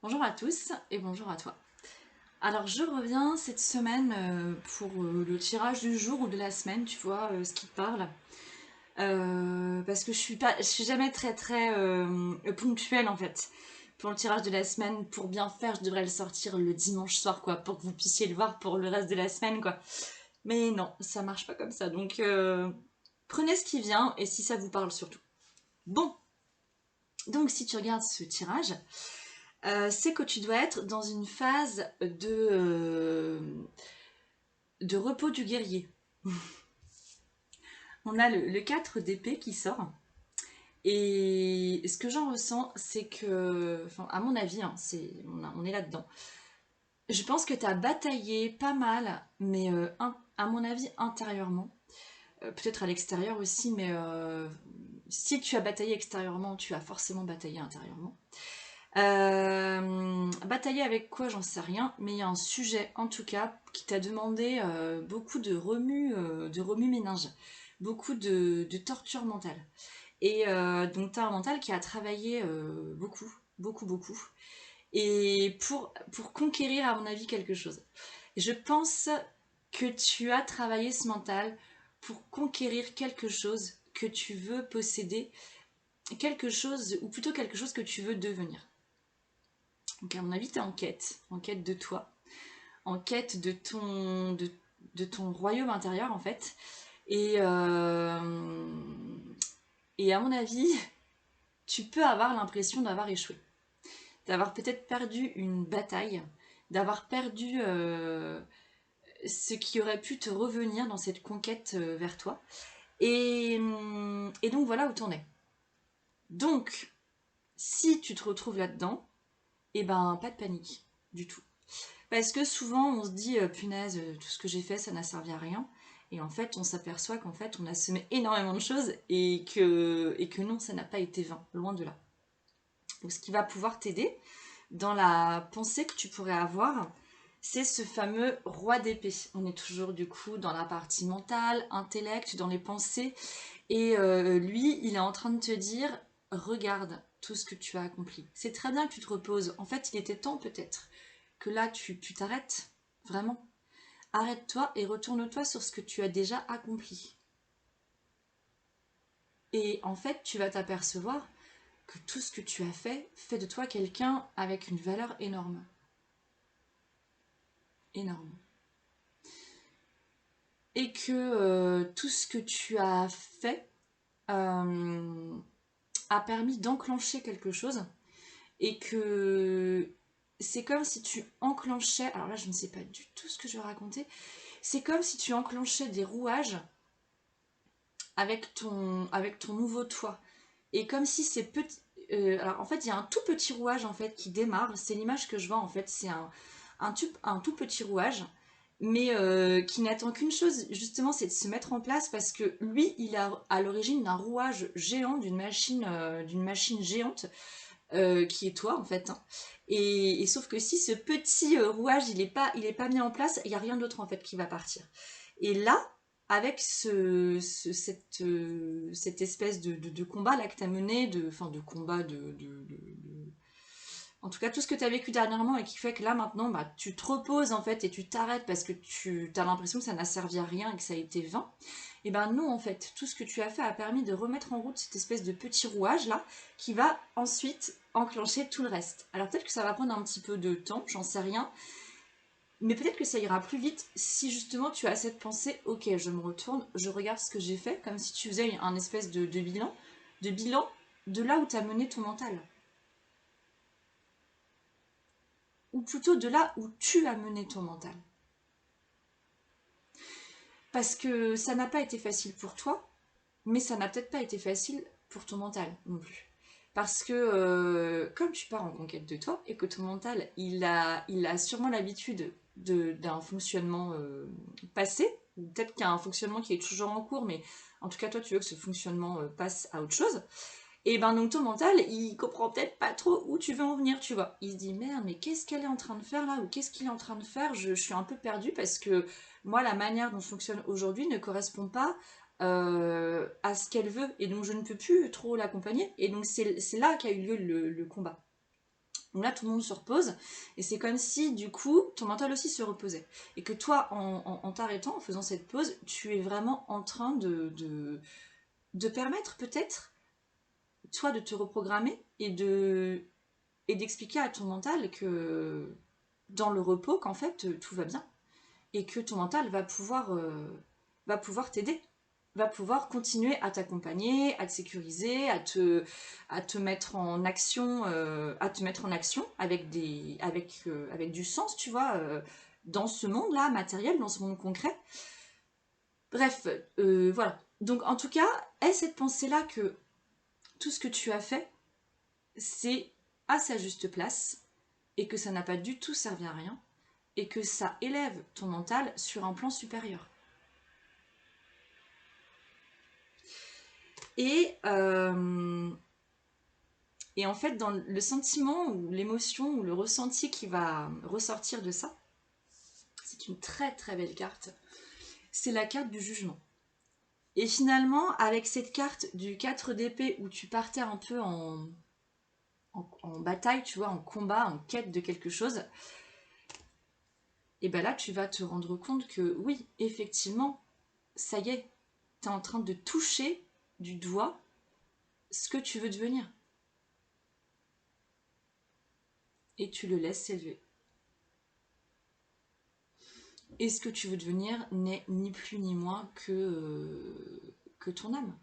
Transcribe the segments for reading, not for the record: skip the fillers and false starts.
Bonjour à tous et bonjour à toi. Alors je reviens cette semaine pour le tirage du jour ou de la semaine, tu vois, ce qui te parle. Parce que je suis jamais très ponctuelle en fait. Pour le tirage de la semaine, pour bien faire, je devrais le sortir le dimanche soir quoi, pour que vous puissiez le voir pour le reste de la semaine quoi. Mais non, ça marche pas comme ça. Donc prenez ce qui vient et si ça vous parle surtout. Bon, donc si tu regardes ce tirage, c'est que tu dois être dans une phase de repos du guerrier. On a le 4 d'épée qui sort. Et ce que j'en ressens, c'est que, enfin, à mon avis, hein, on est là-dedans. Je pense que tu as bataillé pas mal, mais à mon avis, intérieurement. Peut-être à l'extérieur aussi, mais si tu as bataillé extérieurement, tu as forcément bataillé intérieurement. Batailler avec quoi, j'en sais rien, mais il y a un sujet en tout cas qui t'a demandé beaucoup de remue-ménage, beaucoup de torture mentale. Et donc t'as un mental qui a travaillé beaucoup. Et pour conquérir, à mon avis, quelque chose. Je pense que tu as travaillé ce mental pour conquérir quelque chose que tu veux posséder, quelque chose, ou plutôt quelque chose que tu veux devenir. Donc à mon avis, tu es en quête de toi, en quête de ton royaume intérieur en fait. Et, euh, et à mon avis, tu peux avoir l'impression d'avoir échoué, d'avoir peut-être perdu une bataille, d'avoir perdu ce qui aurait pu te revenir dans cette conquête vers toi. Et donc voilà où t'en es. Donc, si tu te retrouves là-dedans, eh ben pas de panique du tout. Parce que souvent on se dit punaise, tout ce que j'ai fait ça n'a servi à rien. Et en fait on s'aperçoit qu'en fait on a semé énormément de choses et que non, ça n'a pas été vain, loin de là. Donc ce qui va pouvoir t'aider dans la pensée que tu pourrais avoir, c'est ce fameux roi d'épée. On est toujours du coup dans la partie mentale, intellect, dans les pensées. Et lui, il est en train de te dire, regarde tout ce que tu as accompli. C'est très bien que tu te reposes. En fait, il était temps peut-être que là, tu t'arrêtes. Vraiment. Arrête-toi et retourne-toi sur ce que tu as déjà accompli. Et en fait, tu vas t'apercevoir que tout ce que tu as fait de toi quelqu'un avec une valeur énorme. Énorme. Et que tout ce que tu as fait euh, a permis d'enclencher quelque chose et que c'est comme si tu enclenchais, alors là je ne sais pas du tout ce que je vais raconter, c'est comme si tu enclenchais des rouages avec ton nouveau toi. Et comme si ces petits... alors en fait il y a un tout petit rouage en fait qui démarre, c'est l'image que je vois en fait, c'est un tout petit rouage, mais qui n'attend qu'une chose justement, c'est de se mettre en place parce que lui il est à l'origine d'un rouage géant, d'une machine géante qui est toi en fait. Hein. Et sauf que si ce petit rouage il est pas mis en place, il n'y a rien d'autre en fait qui va partir. Et là, avec cette espèce de combat là que tu as mené, enfin de combat en tout cas tout ce que tu as vécu dernièrement et qui fait que là maintenant bah, tu te reposes en fait et tu t'arrêtes parce que tu as l'impression que ça n'a servi à rien et que ça a été vain. Et ben non en fait, tout ce que tu as fait a permis de remettre en route cette espèce de petit rouage là qui va ensuite enclencher tout le reste. Alors peut-être que ça va prendre un petit peu de temps, j'en sais rien, mais peut-être que ça ira plus vite si justement tu as cette pensée, ok, je me retourne, je regarde ce que j'ai fait, comme si tu faisais un espèce de bilan de là où tu as mené ton mental. Ou plutôt de là où tu as mené ton mental. Parce que ça n'a pas été facile pour toi, mais ça n'a peut-être pas été facile pour ton mental non plus. Parce que comme tu pars en conquête de toi et que ton mental, il a sûrement l'habitude d'un fonctionnement passé, ou peut-être qu'il y a un fonctionnement qui est toujours en cours, mais en tout cas toi tu veux que ce fonctionnement passe à autre chose, et ben donc ton mental, il comprend peut-être pas trop où tu veux en venir, tu vois. Il se dit merde, mais qu'est-ce qu'elle est en train de faire là, ou qu'est-ce qu'il est en train de faire, je suis un peu perdue parce que moi la manière dont je fonctionne aujourd'hui ne correspond pas à ce qu'elle veut, et donc je ne peux plus trop l'accompagner, et donc c'est là qu'a eu lieu le combat. Donc là, tout le monde se repose, et c'est comme si, du coup, ton mental aussi se reposait. Et que toi, en t'arrêtant, en faisant cette pause, tu es vraiment en train de permettre, peut-être, toi, de te reprogrammer, et d'expliquer à ton mental que, dans le repos, qu'en fait, tout va bien. Et que ton mental va pouvoir t'aider, va pouvoir continuer à t'accompagner, à te sécuriser, à te mettre en action, avec du sens, tu vois, dans ce monde-là, matériel, dans ce monde concret. Bref, voilà. Donc en tout cas, aie cette pensée-là que tout ce que tu as fait, c'est à sa juste place, et que ça n'a pas du tout servi à rien, et que ça élève ton mental sur un plan supérieur. Et, euh, et en fait, dans le sentiment ou l'émotion ou le ressenti qui va ressortir de ça, c'est une très très belle carte. C'est la carte du jugement. Et finalement, avec cette carte du 4 d'épée où tu partais un peu en bataille, tu vois, en combat, en quête de quelque chose, et ben là, tu vas te rendre compte que oui, effectivement, ça y est, tu es en train de toucher du doigt ce que tu veux devenir. Et tu le laisses s'élever. Et ce que tu veux devenir n'est ni plus ni moins que ton âme.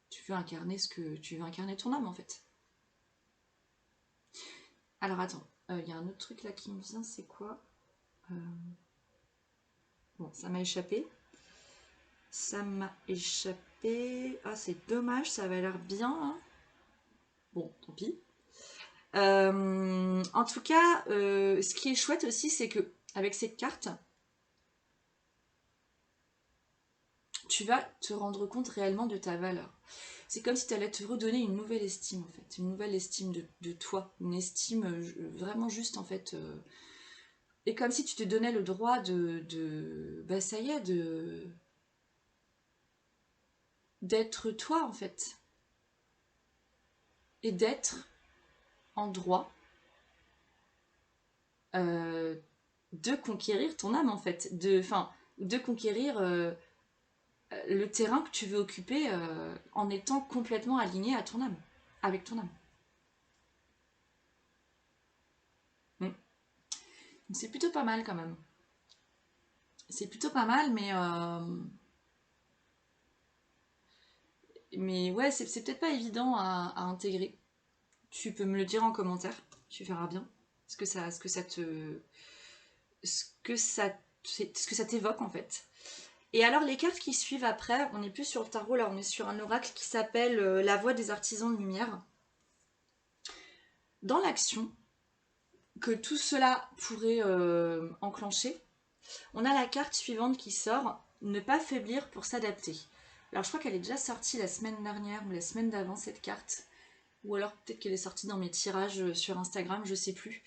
Tu veux incarner tu veux incarner ton âme en fait. Alors attends, il y a un autre truc là qui me vient, c'est quoi? Bon, ça m'a échappé. Ça m'a échappé. Ah, c'est dommage, ça avait l'air bien. Hein. Bon, tant pis. En tout cas, ce qui est chouette aussi, c'est que avec cette carte, tu vas te rendre compte réellement de ta valeur. C'est comme si tu allais te redonner une nouvelle estime, en fait. Une nouvelle estime de toi. Une estime vraiment juste, en fait. Et comme si tu te donnais le droit bah ça y est, d'être toi, en fait. Et d'être en droit euh, de conquérir ton âme, en fait. De conquérir le terrain que tu veux occuper en étant complètement aligné à ton âme. Avec ton âme. Mm. Donc c'est plutôt pas mal, quand même. C'est plutôt pas mal, mais ouais, c'est peut-être pas évident à intégrer. Tu peux me le dire en commentaire, tu verras bien ce que ça t'évoque en fait. Et alors les cartes qui suivent après, on n'est plus sur le tarot, là on est sur un oracle qui s'appelle La Voix des Artisans de Lumière. Dans l'action que tout cela pourrait enclencher, on a la carte suivante qui sort, Ne pas faiblir pour s'adapter. Alors je crois qu'elle est déjà sortie la semaine dernière ou la semaine d'avant cette carte. Ou alors peut-être qu'elle est sortie dans mes tirages sur Instagram, je sais plus.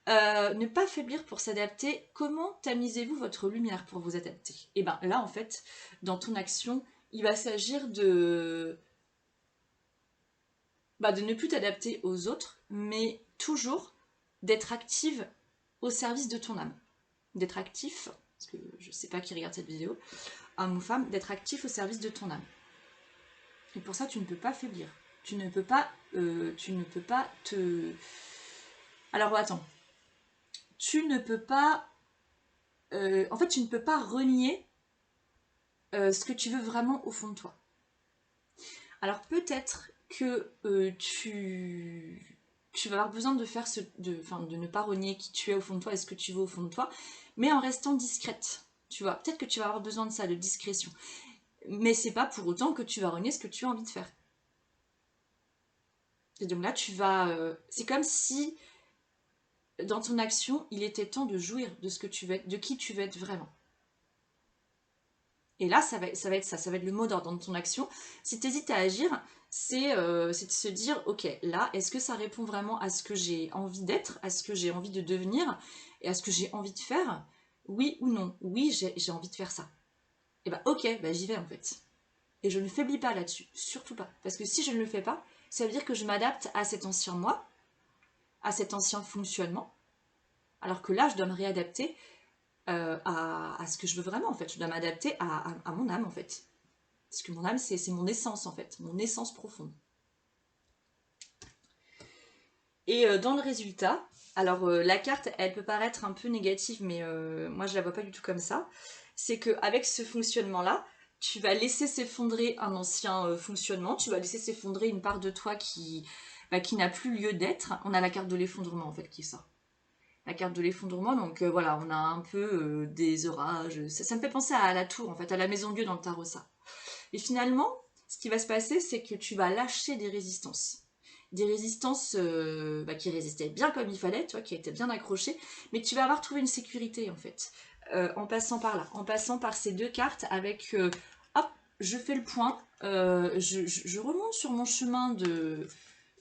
Ne pas faiblir pour s'adapter. Comment tamisez-vous votre lumière pour vous adapter? Et bien là, en fait, dans ton action, il va s'agir de ne plus t'adapter aux autres, mais toujours d'être active au service de ton âme. D'être actif, parce que je ne sais pas qui regarde cette vidéo, homme ou femme, d'être actif au service de ton âme. Et pour ça, tu ne peux pas faiblir. Tu ne peux pas te... Alors attends. Tu ne peux pas... en fait, tu ne peux pas renier ce que tu veux vraiment au fond de toi. Alors peut-être que tu vas avoir besoin de faire de ne pas renier qui tu es au fond de toi et ce que tu veux au fond de toi, mais en restant discrète. Tu vois, peut-être que tu vas avoir besoin de ça, de discrétion. Mais c'est pas pour autant que tu vas renier ce que tu as envie de faire. Et donc là, c'est comme si dans ton action, il était temps de jouir de ce que tu veux être, de qui tu veux être vraiment. Et là, ça va être ça, ça va être le mot d'ordre dans ton action. Si tu hésites à agir, c'est de se dire, ok, là, est-ce que ça répond vraiment à ce que j'ai envie d'être, à ce que j'ai envie de devenir, et à ce que j'ai envie de faire? Oui ou non? Oui, j'ai envie de faire ça. Et bah ok, bah j'y vais en fait. Et je ne faiblis pas là-dessus, surtout pas. Parce que si je ne le fais pas, Ça veut dire que je m'adapte à cet ancien moi, à cet ancien fonctionnement, alors que là, je dois me réadapter à ce que je veux vraiment, en fait. Je dois m'adapter à mon âme, en fait. Parce que mon âme, c'est mon essence, en fait, mon essence profonde. Et dans le résultat, alors la carte, elle peut paraître un peu négative, mais moi, je la vois pas du tout comme ça. C'est qu'avec ce fonctionnement-là, tu vas laisser s'effondrer un ancien fonctionnement, tu vas laisser s'effondrer une part de toi qui n'a plus lieu d'être. On a la carte de l'effondrement, en fait, qui sort. La carte de l'effondrement, donc voilà, on a un peu des orages. Ça me fait penser à la tour, en fait, à la maison Dieu dans le tarot, ça. Et finalement, ce qui va se passer, c'est que tu vas lâcher des résistances. Des résistances qui résistaient bien comme il fallait, tu vois, qui étaient bien accrochées, mais tu vas avoir trouvé une sécurité, en fait, en passant par là, en passant par ces deux cartes avec, hop, je fais le point, je remonte sur mon chemin de,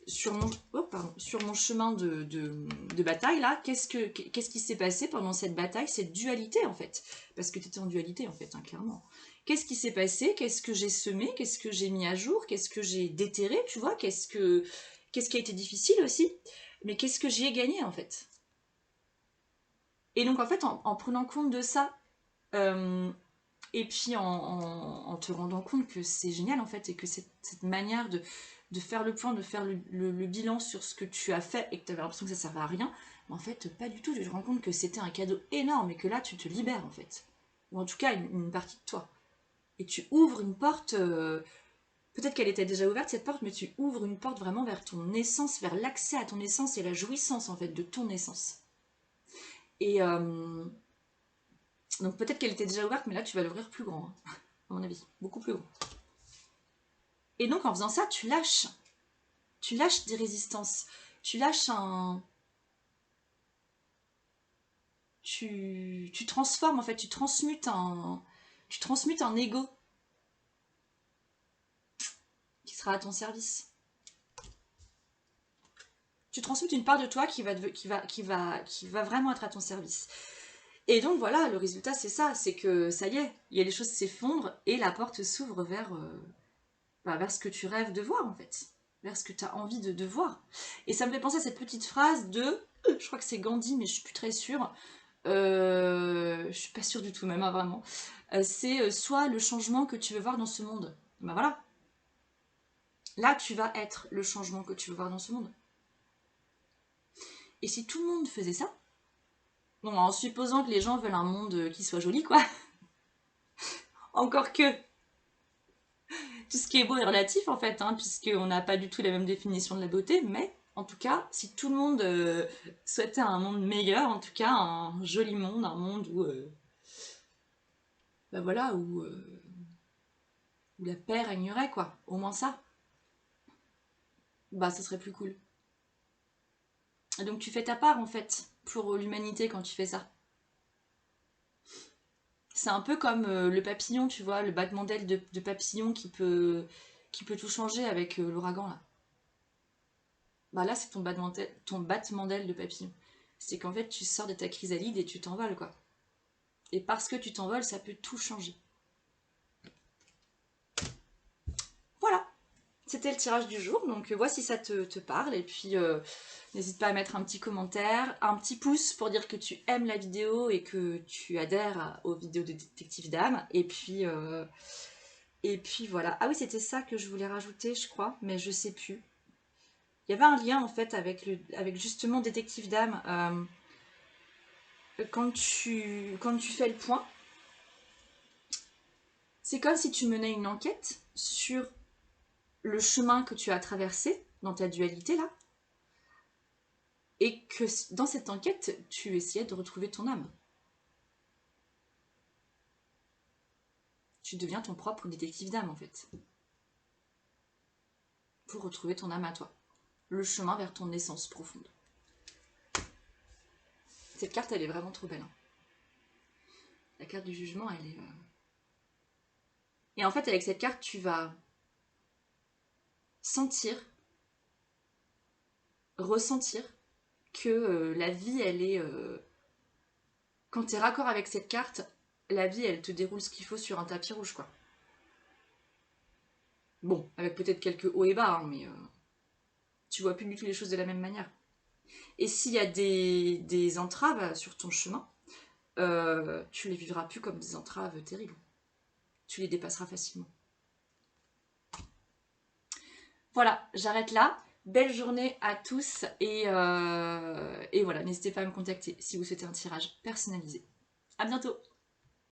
sur mon chemin de bataille là, qu'est-ce qui s'est passé pendant cette bataille, cette dualité en fait, parce que tu étais en dualité en fait, hein, clairement. Qu'est-ce qui s'est passé, qu'est-ce que j'ai semé, qu'est-ce que j'ai mis à jour, qu'est-ce que j'ai déterré, tu vois, qu'est-ce qui a été difficile aussi, mais qu'est-ce que j'y ai gagné en fait. Et donc en fait, en prenant compte de ça, et puis en te rendant compte que c'est génial en fait, et que cette manière de faire le point, de faire le bilan sur ce que tu as fait et que tu avais l'impression que ça ne servait à rien, mais en fait pas du tout, tu te rends compte que c'était un cadeau énorme et que là tu te libères en fait. Ou en tout cas une partie de toi. Et tu ouvres une porte, peut-être qu'elle était déjà ouverte cette porte, mais tu ouvres une porte vraiment vers ton essence, vers l'accès à ton essence et la jouissance en fait de ton essence. Et donc peut-être qu'elle était déjà ouverte, mais là tu vas l'ouvrir plus grand, hein, à mon avis, beaucoup plus grand. Et donc en faisant ça, tu lâches des résistances, tu lâches un... Tu transformes en fait, tu transmutes un ego qui sera à ton service. Tu transmutes une part de toi qui va vraiment être à ton service. Et donc voilà, le résultat c'est ça, c'est que ça y est, il y a les choses s'effondrent et la porte s'ouvre vers ce que tu rêves de voir en fait, vers ce que tu as envie de voir. Et ça me fait penser à cette petite phrase de, je crois que c'est Gandhi, mais je suis plus très sûre, je suis pas sûre du tout même, hein, vraiment. C'est soit le changement que tu veux voir dans ce monde. Ben voilà, là tu vas être le changement que tu veux voir dans ce monde. Et si tout le monde faisait ça, bon, en supposant que les gens veulent un monde qui soit joli, quoi, encore que tout ce qui est beau est relatif en fait, hein, puisqu'on n'a pas du tout la même définition de la beauté, mais en tout cas, si tout le monde souhaitait un monde meilleur, en tout cas un joli monde, un monde où, ben voilà, où la paix régnerait, quoi, au moins ça, bah ça serait plus cool. Et donc tu fais ta part en fait pour l'humanité quand tu fais ça. C'est un peu comme le papillon, tu vois, le battement d'aile de papillon qui peut tout changer avec l'ouragan là. Bah là, c'est ton battement d'aile de papillon. C'est qu'en fait, tu sors de ta chrysalide et tu t'envoles, quoi. Et parce que tu t'envoles, ça peut tout changer. Voilà, c'était le tirage du jour. Donc, vois si ça te parle. Et puis, n'hésite pas à mettre un petit commentaire, un petit pouce pour dire que tu aimes la vidéo et que tu adhères aux vidéos de Détective d'âme. Et puis voilà. Ah oui, c'était ça que je voulais rajouter, je crois, mais je sais plus. Il y avait un lien en fait avec justement Détective d'âme. Quand tu fais le point, c'est comme si tu menais une enquête sur le chemin que tu as traversé dans ta dualité là, et que dans cette enquête, tu essayais de retrouver ton âme. Tu deviens ton propre détective d'âme en fait, pour retrouver ton âme à toi. Le chemin vers ton essence profonde. Cette carte, elle est vraiment trop belle. Hein. La carte du jugement, elle est... Et en fait, avec cette carte, tu vas sentir, ressentir que la vie, elle est... Quand tu es raccord avec cette carte, la vie, elle te déroule ce qu'il faut sur un tapis rouge, quoi. Bon, avec peut-être quelques hauts et bas, hein, mais... tu vois plus du tout les choses de la même manière. Et s'il y a des entraves sur ton chemin, tu les vivras plus comme des entraves terribles. Tu les dépasseras facilement. Voilà, j'arrête là. Belle journée à tous et voilà, n'hésitez pas à me contacter si vous souhaitez un tirage personnalisé. À bientôt!